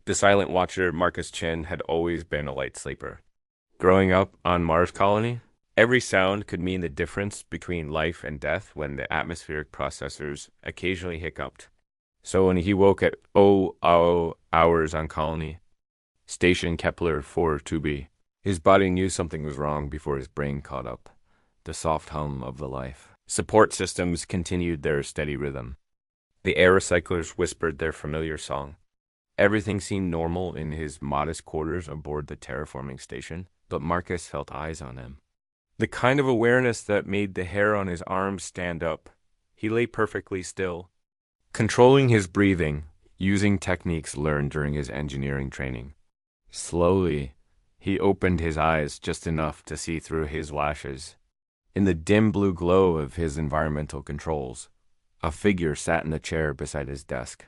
The silent watcher, Marcus Chen, had always been a light sleeper. Growing up on Mars colony, every sound could mean the difference between life and death when the atmospheric processors occasionally hiccuped. So when he woke at 00 hours on colony, station Kepler 4 2b, his body knew something was wrong before his brain caught up. The soft hum of the life. Support systems continued their steady rhythm. The air recyclers whispered their familiar song. Everything seemed normal in his modest quarters aboard the terraforming station, but Marcus felt eyes on him. The kind of awareness that made the hair on his arms stand up. He lay perfectly still, controlling his breathing, using techniques learned during his engineering training. Slowly, he opened his eyes just enough to see through his lashes. In the dim blue glow of his environmental controls, a figure sat in a chair beside his desk.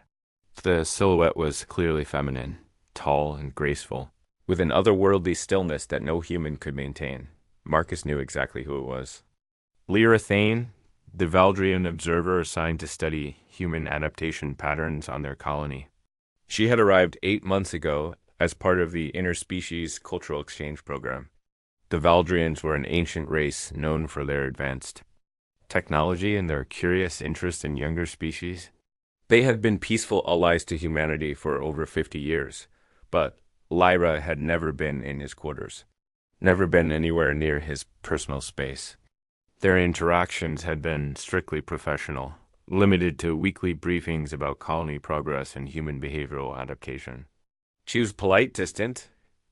The silhouette was clearly feminine, tall and graceful, with an otherworldly stillness that no human could maintain. Marcus knew exactly who it was. Lyra Thane, the Valdrian observer assigned to study human adaptation patterns on their colony. She had arrived 8 months ago as part of the interspecies cultural exchange program. The Valdrians were an ancient race known for their advanced technology and their curious interest in younger species. They had been peaceful allies to humanity for over 50 years, but Lyra had never been in his quarters, never been anywhere near his personal space. Their interactions had been strictly professional, limited to weekly briefings about colony progress and human behavioral adaptation. She was polite, distant,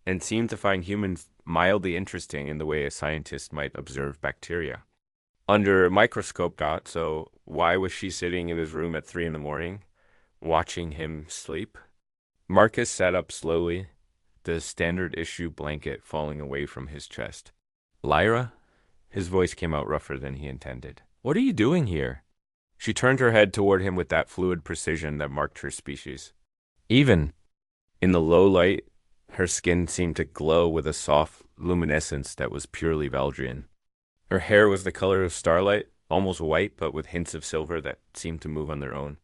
and seemed to find humans mildly interesting in the way a scientist might observe bacteria. Under a microscope, so why was she sitting in his room at 3 a.m, watching him sleep? Marcus sat up slowly, the standard issue blanket falling away from his chest. Lyra? His voice came out rougher than he intended. What are you doing here? She turned her head toward him with that fluid precision that marked her species. Even in the low light, her skin seemed to glow with a soft luminescence that was purely Valdrian. Her hair was the color of starlight, almost white but with hints of silver that seemed to move on their own.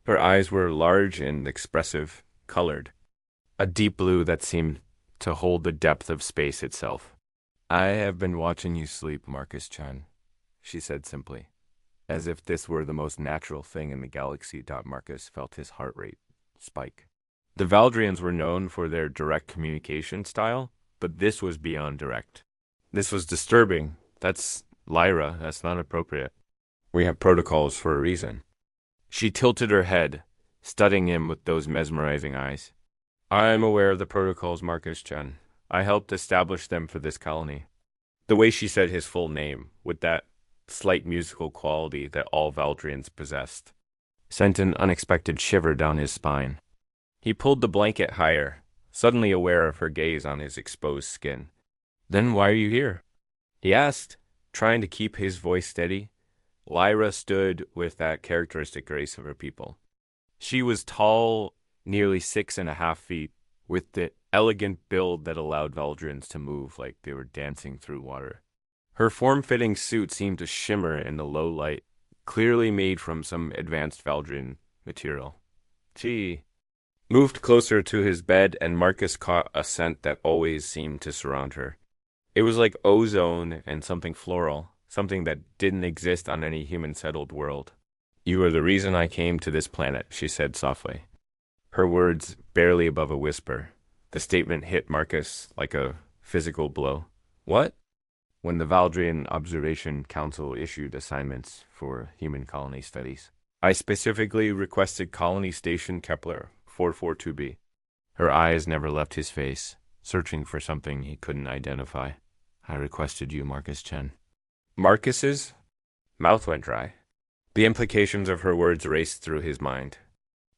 Her eyes were large and expressive, colored, a deep blue that seemed to hold the depth of space itself. I have been watching you sleep, Marcus Chan, she said simply, as if this were the most natural thing in the galaxy. Marcus felt his heart rate spike. The Valdrians were known for their direct communication style, but this was beyond direct. This was disturbing. That's Lyra. That's not appropriate. We have protocols for a reason. She tilted her head, studying him with those mesmerizing eyes. I am aware of the protocols, Marcus Chen. I helped establish them for this colony. The way she said his full name, with that slight musical quality that all Valdrians possessed, sent an unexpected shiver down his spine. He pulled the blanket higher, suddenly aware of her gaze on his exposed skin. Then why are you here? He asked, trying to keep his voice steady. Lyra stood with that characteristic grace of her people. She was tall, nearly 6.5 feet, with the elegant build that allowed Valdrians to move like they were dancing through water. Her form-fitting suit seemed to shimmer in the low light, clearly made from some advanced Valdrian material. She moved closer to his bed, and Marcus caught a scent that always seemed to surround her. It was like ozone and something floral, something that didn't exist on any human-settled world. You are the reason I came to this planet, she said softly, her words barely above a whisper. The statement hit Marcus like a physical blow. What? When the Valdrian Observation Council issued assignments for human colony studies, I specifically requested Colony Station Kepler 442b. Her eyes never left his face, searching for something he couldn't identify. I requested you, Marcus Chen. Marcus's mouth went dry. The implications of her words raced through his mind.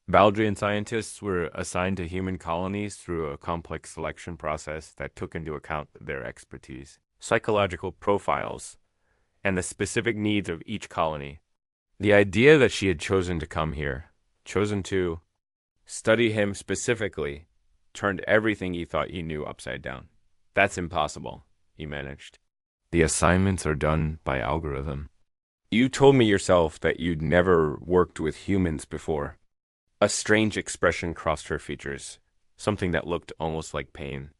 Valdrian scientists were assigned to human colonies through a complex selection process that took into account their expertise, psychological profiles, and the specific needs of each colony. The idea that she had chosen to come here, chosen to study him specifically, turned everything he thought he knew upside down. That's impossible, he managed. The assignments are done by algorithm. You told me yourself that you'd never worked with humans before. A strange expression crossed her features. something that looked almost like pain.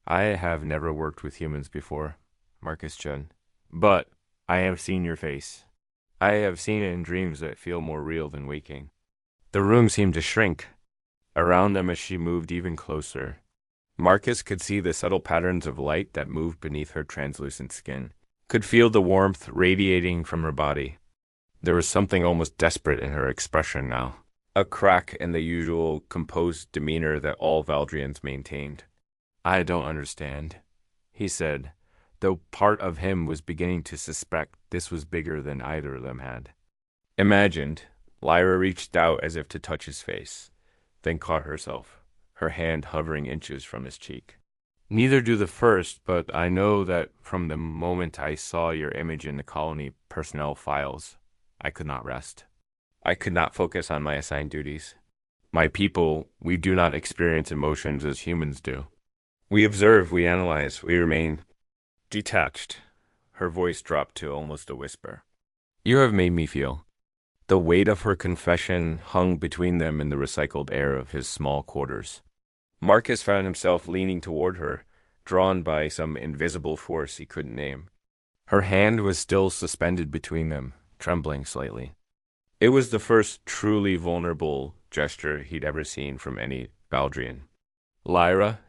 I have never worked with humans before, Marcus Chun, but I have seen your face. I have seen it in dreams that feel more real than waking. The room seemed to shrink around them as she moved even closer. Marcus could see the subtle patterns of light that moved beneath her translucent skin, could feel the warmth radiating from her body. There was something almost desperate in her expression now, a crack in the usual composed demeanor that all Valdrians maintained. I don't understand, he said, though part of him was beginning to suspect this was bigger than either of them had imagined. Lyra reached out as if to touch his face, then caught herself, her hand hovering inches from his cheek. Neither do the first, but I know that from the moment I saw your image in the colony personnel files, I could not rest. I could not focus on my assigned duties. My people, we do not experience emotions as humans do. We observe, we analyze, we remain detached. Her voice dropped to almost a whisper. You have made me feel. The weight of her confession hung between them in the recycled air of his small quarters. Marcus found himself leaning toward her, drawn by some invisible force he couldn't name. Her hand was still suspended between them, trembling slightly. It was the first truly vulnerable gesture he'd ever seen from any Valdrian. Lyra,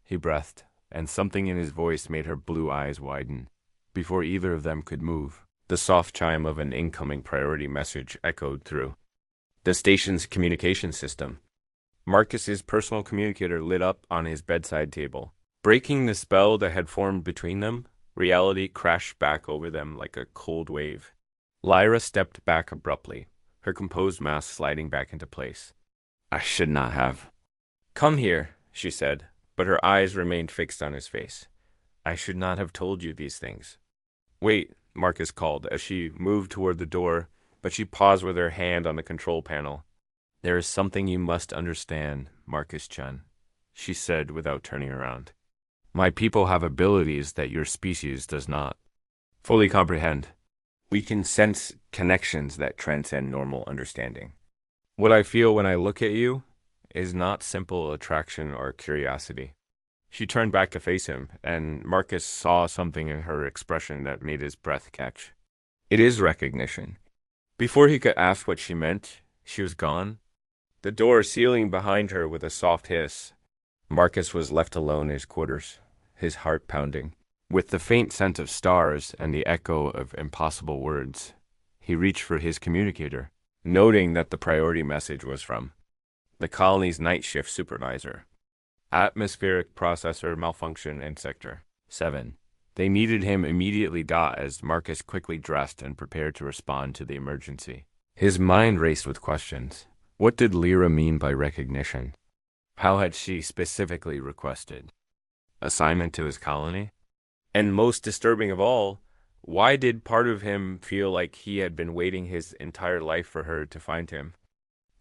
he breathed, and something in his voice made her blue eyes widen. Before either of them could move, the soft chime of an incoming priority message echoed through the station's communication system. Marcus's personal communicator lit up on his bedside table. Breaking the spell that had formed between them, reality crashed back over them like a cold wave. Lyra stepped back abruptly, her composed mask sliding back into place. I should not have. Come here, she said, but her eyes remained fixed on his face. I should not have told you these things. Wait, Marcus called as she moved toward the door, but she paused with her hand on the control panel. There is something you must understand, Marcus Chun, she said without turning around. My people have abilities that your species does not fully comprehend. We can sense connections that transcend normal understanding. What I feel when I look at you is not simple attraction or curiosity. She turned back to face him, and Marcus saw something in her expression that made his breath catch. It is recognition. Before he could ask what she meant, she was gone, the door sealing behind her with a soft hiss. Marcus was left alone in his quarters, his heart pounding. With the faint scent of stars and the echo of impossible words, he reached for his communicator, noting that the priority message was from the colony's night shift supervisor. Atmospheric processor malfunction in Sector 7. They needed him immediately. As Marcus quickly dressed and prepared to respond to the emergency. His mind raced with questions. What did Lyra mean by recognition? How had she specifically requested assignment to his colony? And most disturbing of all, why did part of him feel like he had been waiting his entire life for her to find him?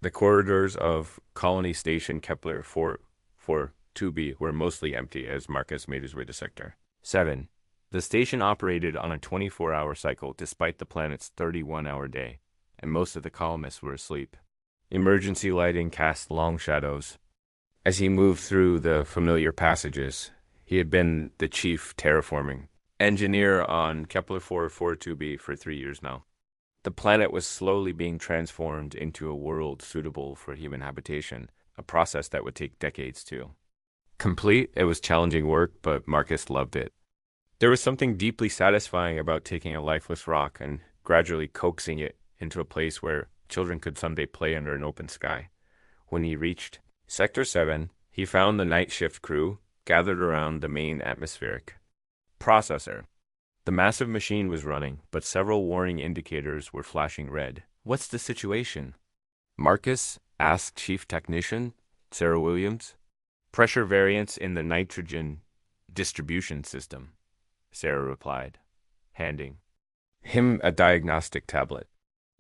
The corridors of Colony Station Kepler 442b were mostly empty as Marcus made his way to Sector 7. The station operated on a 24-hour cycle despite the planet's 31-hour day, and most of the colonists were asleep. Emergency lighting cast long shadows. As he moved through the familiar passages, he had been the chief terraforming engineer on Kepler 442b for 3 years now. The planet was slowly being transformed into a world suitable for human habitation, a process that would take decades to complete. It was challenging work, but Marcus loved it. There was something deeply satisfying about taking a lifeless rock and gradually coaxing it into a place where children could someday play under an open sky. When he reached Sector 7, he found the night shift crew gathered around the main atmospheric processor. The massive machine was running, but several warning indicators were flashing red. What's the situation? Marcus asked Chief Technician Sarah Williams. Pressure variance in the nitrogen distribution system, Sarah replied, handing him a diagnostic tablet.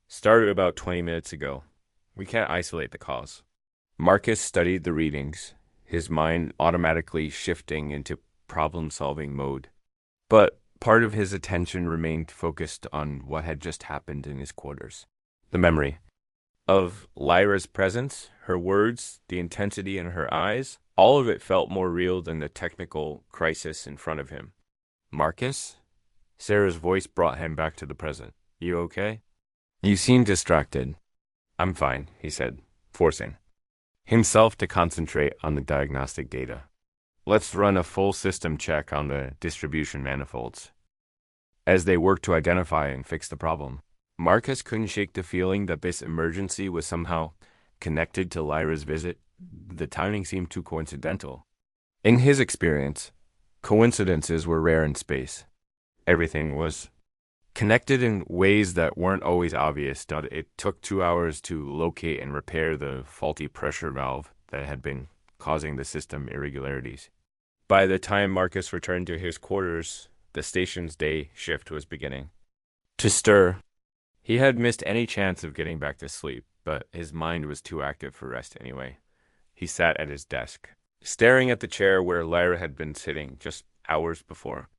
Started about 20 minutes ago. We can't isolate the cause. Marcus studied the readings, his mind automatically shifting into problem-solving mode. But part of his attention remained focused on what had just happened in his quarters. The memory of Lyra's presence, her words, the intensity in her eyes, All of it felt more real than the technical crisis in front of him. Marcus? Sarah's voice brought him back to the present. You okay? You seem distracted. I'm fine, he said, forcing himself to concentrate on the diagnostic data. Let's run a full system check on the distribution manifolds. As they worked to identify and fix the problem, Marcus couldn't shake the feeling that this emergency was somehow connected to Lyra's visit. The timing seemed too coincidental. In his experience, coincidences were rare in space. Everything was connected in ways that weren't always obvious. It took 2 hours to locate and repair the faulty pressure valve that had been causing the system irregularities. By the time Marcus returned to his quarters, the station's day shift was beginning to stir. He had missed any chance of getting back to sleep, but his mind was too active for rest anyway. He sat at his desk, staring at the chair where Lyra had been sitting just hours before.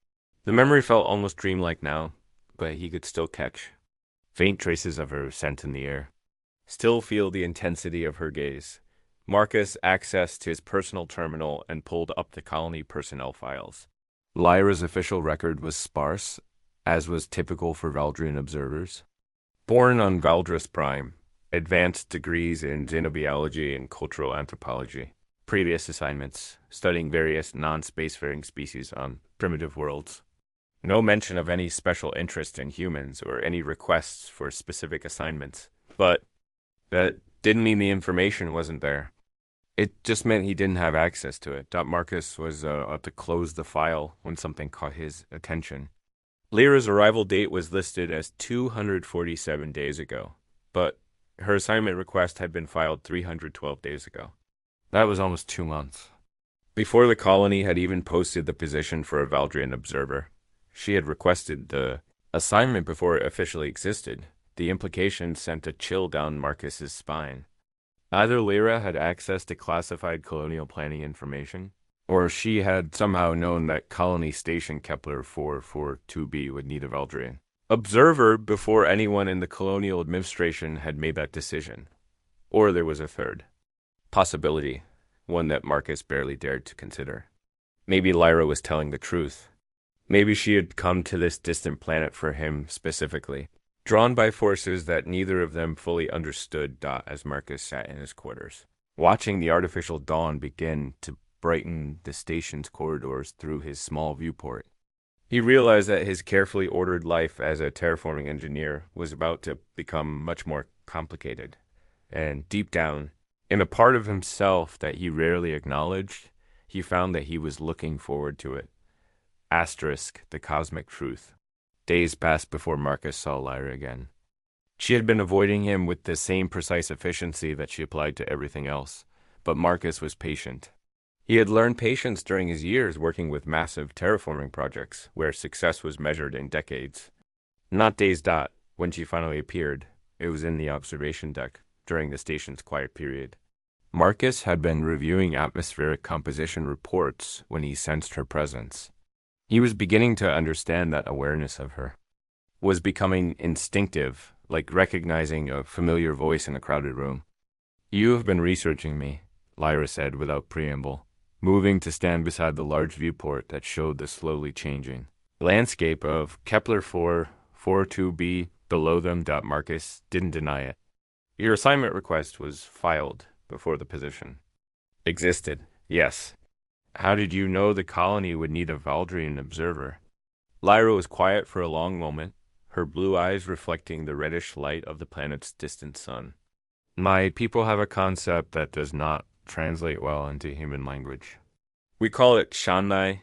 The memory felt almost dreamlike now, but he could still catch faint traces of her scent in the air, still feel the intensity of her gaze. Marcus accessed his personal terminal and pulled up the colony personnel files. Lyra's official record was sparse, as was typical for Valdrian observers. Born on Valdris Prime, advanced degrees in xenobiology and cultural anthropology. Previous assignments, studying various non-spacefaring species on primitive worlds. No mention of any special interest in humans or any requests for specific assignments. But that didn't mean the information wasn't there. It just meant he didn't have access to it. Marcus was about to close the file when something caught his attention. Lyra's arrival date was listed as 247 days ago, but her assignment request had been filed 312 days ago. That was almost 2 months. Before the colony had even posted the position for a Valdrian observer, she had requested the assignment before it officially existed. The implication sent a chill down Marcus's spine. Either Lyra had access to classified colonial planning information, or she had somehow known that Colony Station Kepler 442b would need a Valdrian observer before anyone in the colonial administration had made that decision. Or there was a third possibility, one that Marcus barely dared to consider. Maybe Lyra was telling the truth. Maybe she had come to this distant planet for him specifically, drawn by forces that neither of them fully understood. As Marcus sat in his quarters, watching the artificial dawn begin to brighten the station's corridors through his small viewport, he realized that his carefully ordered life as a terraforming engineer was about to become much more complicated. And deep down, in a part of himself that he rarely acknowledged, he found that he was looking forward to it. Asterisk, the cosmic truth. Days passed before Marcus saw Lyra again. She had been avoiding him with the same precise efficiency that she applied to everything else, but Marcus was patient. He had learned patience during his years working with massive terraforming projects, where success was measured in decades. Not days. When she finally appeared, it was in the observation deck, during the station's quiet period. Marcus had been reviewing atmospheric composition reports when he sensed her presence. He was beginning to understand that awareness of her was becoming instinctive, like recognizing a familiar voice in a crowded room. You have been researching me, Lyra said without preamble, moving to stand beside the large viewport that showed the slowly changing landscape of Kepler 442b below them. Marcus didn't deny it. Your assignment request was filed before the position existed. Yes. How did you know the colony would need a Valdrian observer? Lyra was quiet for a long moment, her blue eyes reflecting the reddish light of the planet's distant sun. My people have a concept that does not translate well into human language. We call it Shanai,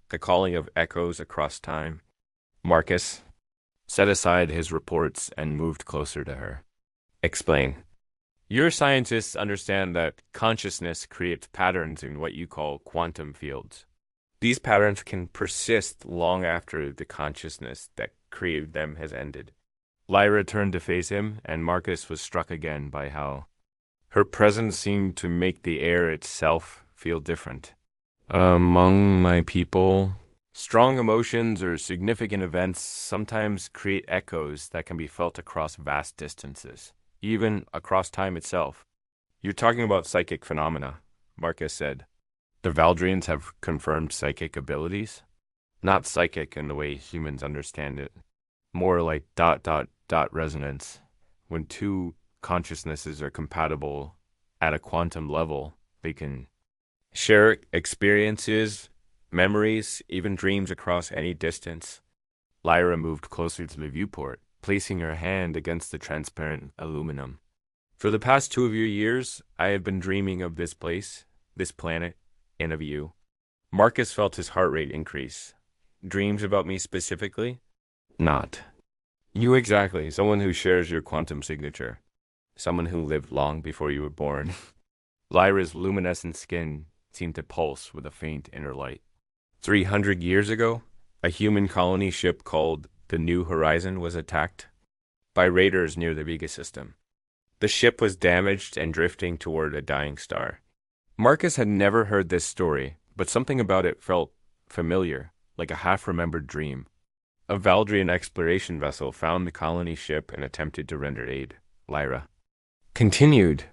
the calling of echoes across time. Marcus set aside his reports and moved closer to her. Explain. Your scientists understand that consciousness creates patterns in what you call quantum fields. These patterns can persist long after the consciousness that created them has ended. Lyra turned to face him, and Marcus was struck again by how her presence seemed to make the air itself feel different. Among my people, strong emotions or significant events sometimes create echoes that can be felt across vast distances, even across time itself. You're talking about psychic phenomena, Marcus said. The Valdrians have confirmed psychic abilities? Not psychic in the way humans understand it. More like dot dot dot resonance. When two consciousnesses are compatible at a quantum level, they can share experiences, memories, even dreams across any distance. Lyra moved closer to the viewport, placing her hand against the transparent aluminum. For the past 2 of your years, I have been dreaming of this place, this planet, and of you. Marcus felt his heart rate increase. Dreams about me specifically? Not. You exactly, someone who shares your quantum signature. Someone who lived long before you were born. Lyra's luminescent skin seemed to pulse with a faint inner light. 300 years ago, a human colony ship called the New Horizon was attacked by raiders near the Vega system. The ship was damaged and drifting toward a dying star. Marcus had never heard this story, but something about it felt familiar, like a half-remembered dream. A Valdrian exploration vessel found the colony ship and attempted to render aid. Lyra continued,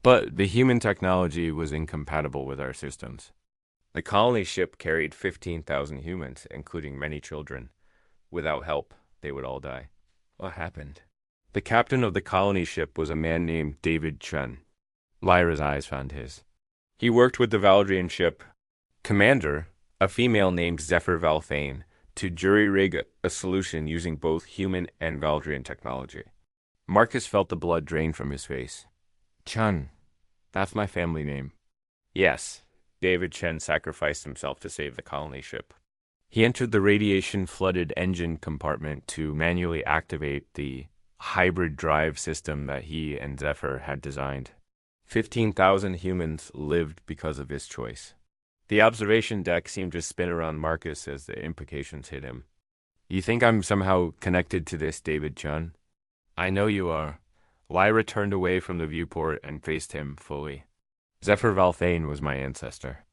but the human technology was incompatible with our systems. The colony ship carried 15,000 humans, including many children. Without help, they would all die. What happened? The captain of the colony ship was a man named David Chen. Lyra's eyes found his. He worked with the Valdrian ship commander, a female named Zephyr Valthane, to jury-rig a solution using both human and Valdrian technology. Marcus felt the blood drain from his face. Chen, that's my family name. Yes, David Chen sacrificed himself to save the colony ship. He entered the radiation-flooded engine compartment to manually activate the hybrid drive system that he and Zephyr had designed. 15,000 humans lived because of his choice. The observation deck seemed to spin around Marcus as the implications hit him. You think I'm somehow connected to this, David Chen? I know you are. Lyra turned away from the viewport and faced him fully. Zephyr Valthane was my ancestor.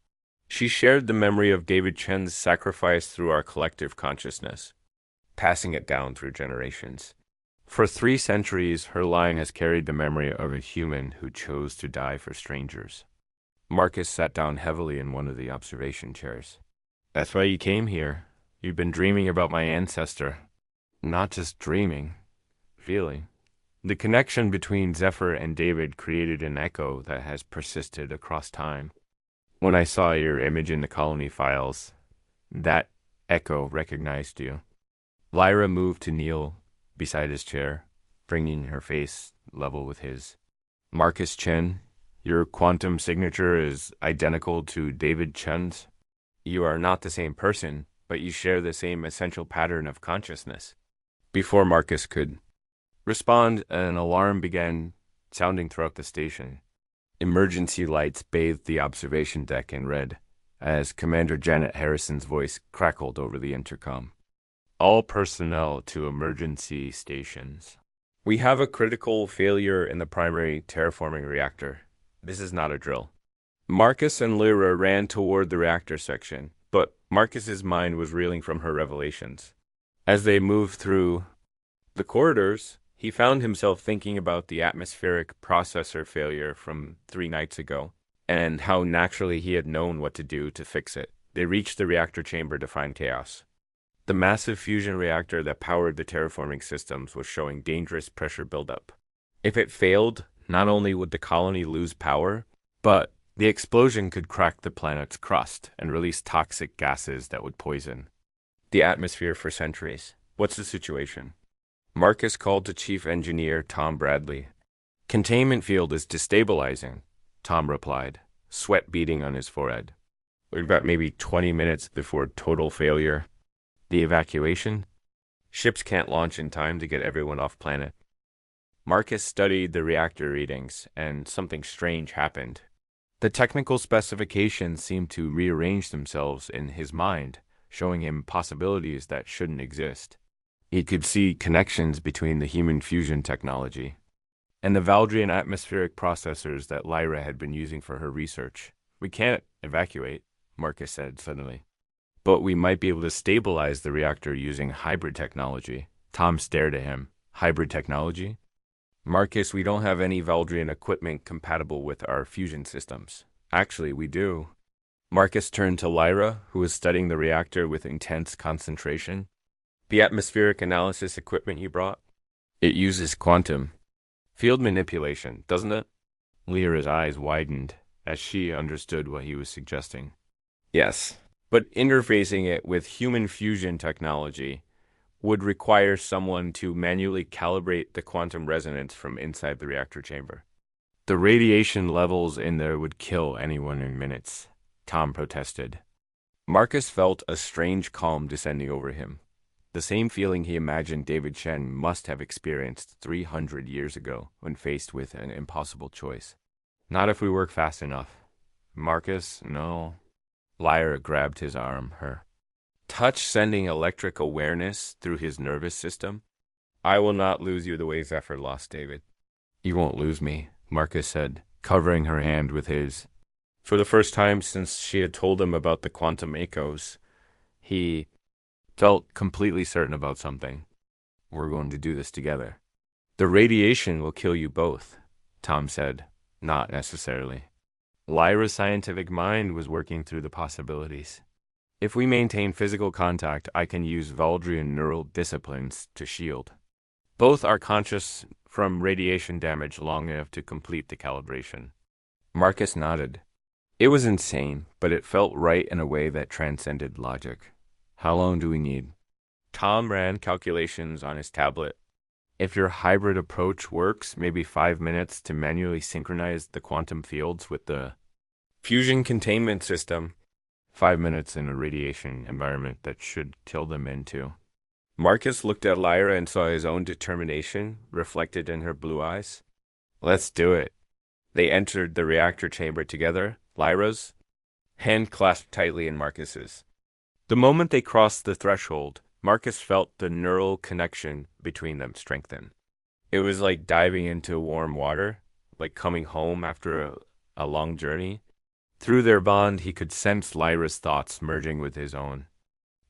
She shared the memory of David Chen's sacrifice through our collective consciousness, passing it down through generations. For 3 centuries, her line has carried the memory of a human who chose to die for strangers. Marcus sat down heavily in one of the observation chairs. That's why you came here. You've been dreaming about my ancestor. Not just dreaming, feeling. The connection between Zephyr and David created an echo that has persisted across time. When I saw your image in the colony files, that echo recognized you. Lyra moved to kneel beside his chair, bringing her face level with his. Marcus Chen, your quantum signature is identical to David Chen's. You are not the same person, but you share the same essential pattern of consciousness. Before Marcus could respond, an alarm began sounding throughout the station. Emergency lights bathed the observation deck in red, as Commander Janet Harrison's voice crackled over the intercom. All personnel to emergency stations. We have a critical failure in the primary terraforming reactor. This is not a drill. Marcus and Lyra ran toward the reactor section, but Marcus's mind was reeling from her revelations. As they moved through the corridors, he found himself thinking about the atmospheric processor failure from 3 nights ago, and how naturally he had known what to do to fix it. They reached the reactor chamber to find chaos. The massive fusion reactor that powered the terraforming systems was showing dangerous pressure buildup. If it failed, not only would the colony lose power, but the explosion could crack the planet's crust and release toxic gases that would poison the atmosphere for centuries. What's the situation? Marcus called to Chief Engineer Tom Bradley. Containment field is destabilizing, Tom replied, sweat beading on his forehead. We've got maybe 20 minutes before total failure. The evacuation? Ships can't launch in time to get everyone off planet. Marcus studied the reactor readings, and something strange happened. The technical specifications seemed to rearrange themselves in his mind, showing him possibilities that shouldn't exist. He could see connections between the human fusion technology and the Valdrian atmospheric processors that Lyra had been using for her research. We can't evacuate, Marcus said suddenly. But we might be able to stabilize the reactor using hybrid technology. Tom stared at him. Hybrid technology? Marcus, we don't have any Valdrian equipment compatible with our fusion systems. Actually, we do. Marcus turned to Lyra, who was studying the reactor with intense concentration. The atmospheric analysis equipment you brought? It uses quantum field manipulation, doesn't it? Lyra's eyes widened as she understood what he was suggesting. Yes, but interfacing it with human fusion technology would require someone to manually calibrate the quantum resonance from inside the reactor chamber. The radiation levels in there would kill anyone in minutes, Tom protested. Marcus felt a strange calm descending over him, the same feeling he imagined David Chen must have experienced 300 years ago when faced with an impossible choice. Not if we work fast enough. Marcus, no. Lyra grabbed his arm, her touch sending electric awareness through his nervous system. I will not lose you the way Zephyr lost David. You won't lose me, Marcus said, covering her hand with his. For the first time since she had told him about the quantum echoes, he felt completely certain about something. We're going to do this together. The radiation will kill you both, Tom said. Not necessarily. Lyra's scientific mind was working through the possibilities. If we maintain physical contact, I can use Valdrian neural disciplines to shield. Both are conscious from radiation damage long enough to complete the calibration. Marcus nodded. It was insane, but it felt right in a way that transcended logic. How long do we need? Tom ran calculations on his tablet. If your hybrid approach works, maybe 5 minutes to manually synchronize the quantum fields with the fusion containment system. 5 minutes in a radiation environment that should kill them into. Marcus looked at Lyra and saw his own determination reflected in her blue eyes. Let's do it. They entered the reactor chamber together, Lyra's hand clasped tightly in Marcus's. The moment they crossed the threshold, Marcus felt the neural connection between them strengthen. It was like diving into warm water, like coming home after a long journey. Through their bond, he could sense Lyra's thoughts merging with his own.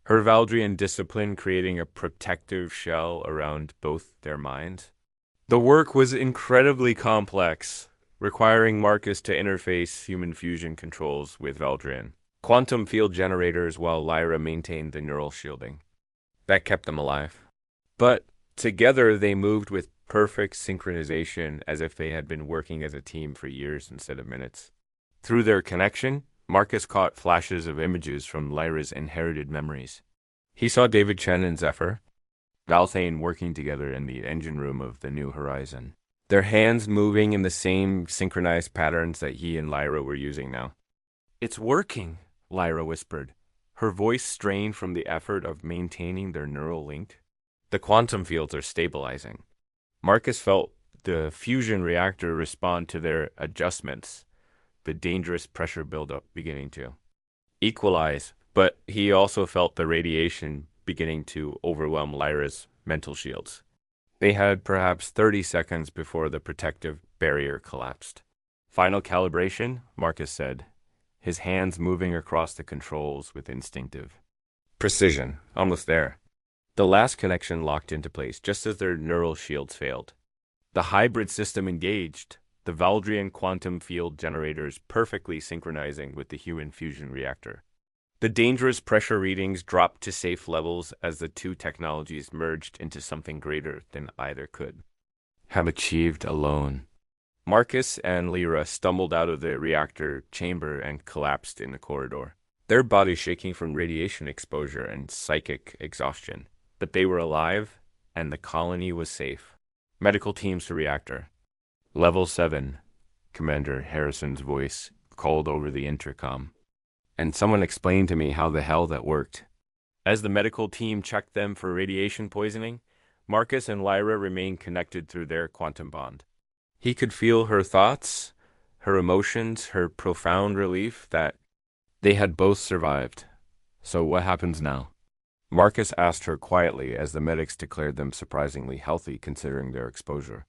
Her Valdrian discipline creating a protective shell around both their minds. The work was incredibly complex, requiring Marcus to interface human fusion controls with Valdrian quantum field generators while Lyra maintained the neural shielding. That kept them alive. But together they moved with perfect synchronization as if they had been working as a team for years instead of minutes. Through their connection, Marcus caught flashes of images from Lyra's inherited memories. He saw David Chen and Zephyr, Valthane working together in the engine room of the New Horizon, their hands moving in the same synchronized patterns that he and Lyra were using now. It's working, Lyra whispered, her voice strained from the effort of maintaining their neural link. The quantum fields are stabilizing. Marcus felt the fusion reactor respond to their adjustments, the dangerous pressure buildup beginning to equalize, but he also felt the radiation beginning to overwhelm Lyra's mental shields. They had perhaps 30 seconds before the protective barrier collapsed. Final calibration, Marcus said, his hands moving across the controls with instinctive precision. Almost there. The last connection locked into place just as their neural shields failed. The hybrid system engaged, the Valdrian quantum field generators perfectly synchronizing with the human fusion reactor. The dangerous pressure readings dropped to safe levels as the two technologies merged into something greater than either could have achieved alone. Marcus and Lyra stumbled out of the reactor chamber and collapsed in the corridor, their bodies shaking from radiation exposure and psychic exhaustion. But they were alive, and the colony was safe. Medical teams to reactor. Level 7, Commander Harrison's voice called over the intercom. And someone explained to me how the hell that worked. As the medical team checked them for radiation poisoning, Marcus and Lyra remained connected through their quantum bond. He could feel her thoughts, her emotions, her profound relief that they had both survived. So what happens now? Marcus asked her quietly as the medics declared them surprisingly healthy considering their exposure.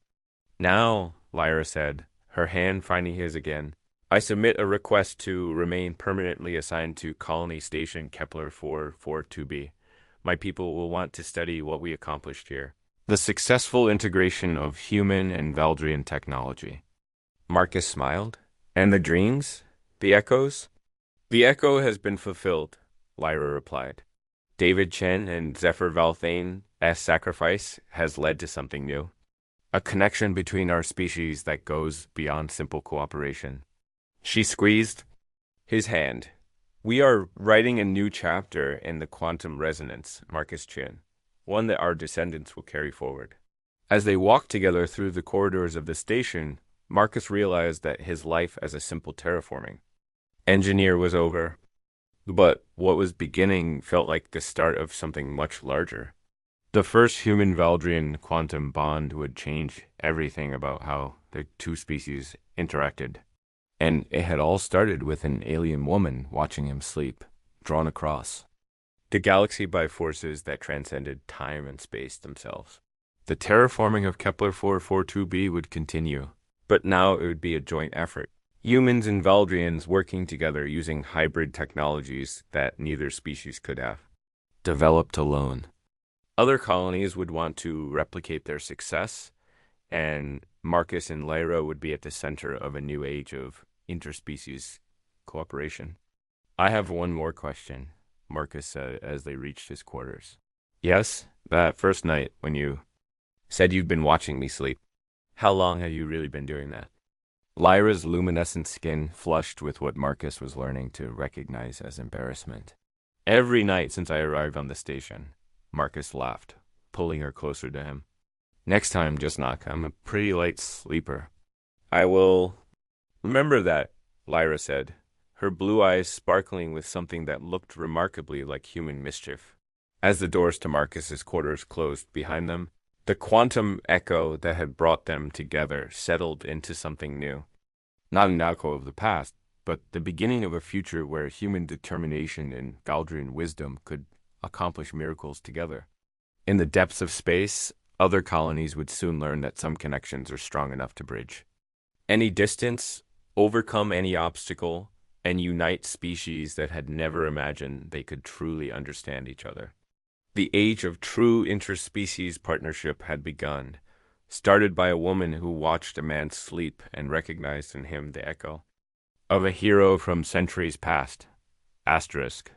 Now, Lyra said, her hand finding his again, I submit a request to remain permanently assigned to Colony Station Kepler 442b. My people will want to study what we accomplished here. The successful integration of human and Valdrian technology. Marcus smiled. And the dreams? The echoes? The echo has been fulfilled, Lyra replied. David Chen and Zephyr Valthane's sacrifice has led to something new. A connection between our species that goes beyond simple cooperation. She squeezed his hand. We are writing a new chapter in the quantum resonance, Marcus Chin, one that our descendants will carry forward. As they walked together through the corridors of the station, Marcus realized that his life as a simple terraforming engineer was over, but what was beginning felt like the start of something much larger. The first human-Valdrian quantum bond would change everything about how the two species interacted. And it had all started with an alien woman watching him sleep, drawn across the galaxy by forces that transcended time and space themselves. The terraforming of Kepler 442b would continue, but now it would be a joint effort. Humans and Valdrians working together using hybrid technologies that neither species could have developed alone. Other colonies would want to replicate their success, and Marcus and Lyra would be at the center of a new age of interspecies cooperation. I have one more question, Marcus said as they reached his quarters. Yes, that first night when you said you'd been watching me sleep. How long have you really been doing that? Lyra's luminescent skin flushed with what Marcus was learning to recognize as embarrassment. Every night since I arrived on the station, Marcus laughed, pulling her closer to him. Next time, just knock. I'm a pretty light sleeper. I will remember that, Lyra said, her blue eyes sparkling with something that looked remarkably like human mischief. As the doors to Marcus's quarters closed behind them, the quantum echo that had brought them together settled into something new. Not an echo of the past, but the beginning of a future where human determination and Valdrian wisdom could accomplish miracles together. In the depths of space, other colonies would soon learn that some connections are strong enough to bridge any distance, overcome any obstacle, and unite species that had never imagined they could truly understand each other. The age of true interspecies partnership had begun, started by a woman who watched a man sleep and recognized in him the echo of a hero from centuries past. Asterisk.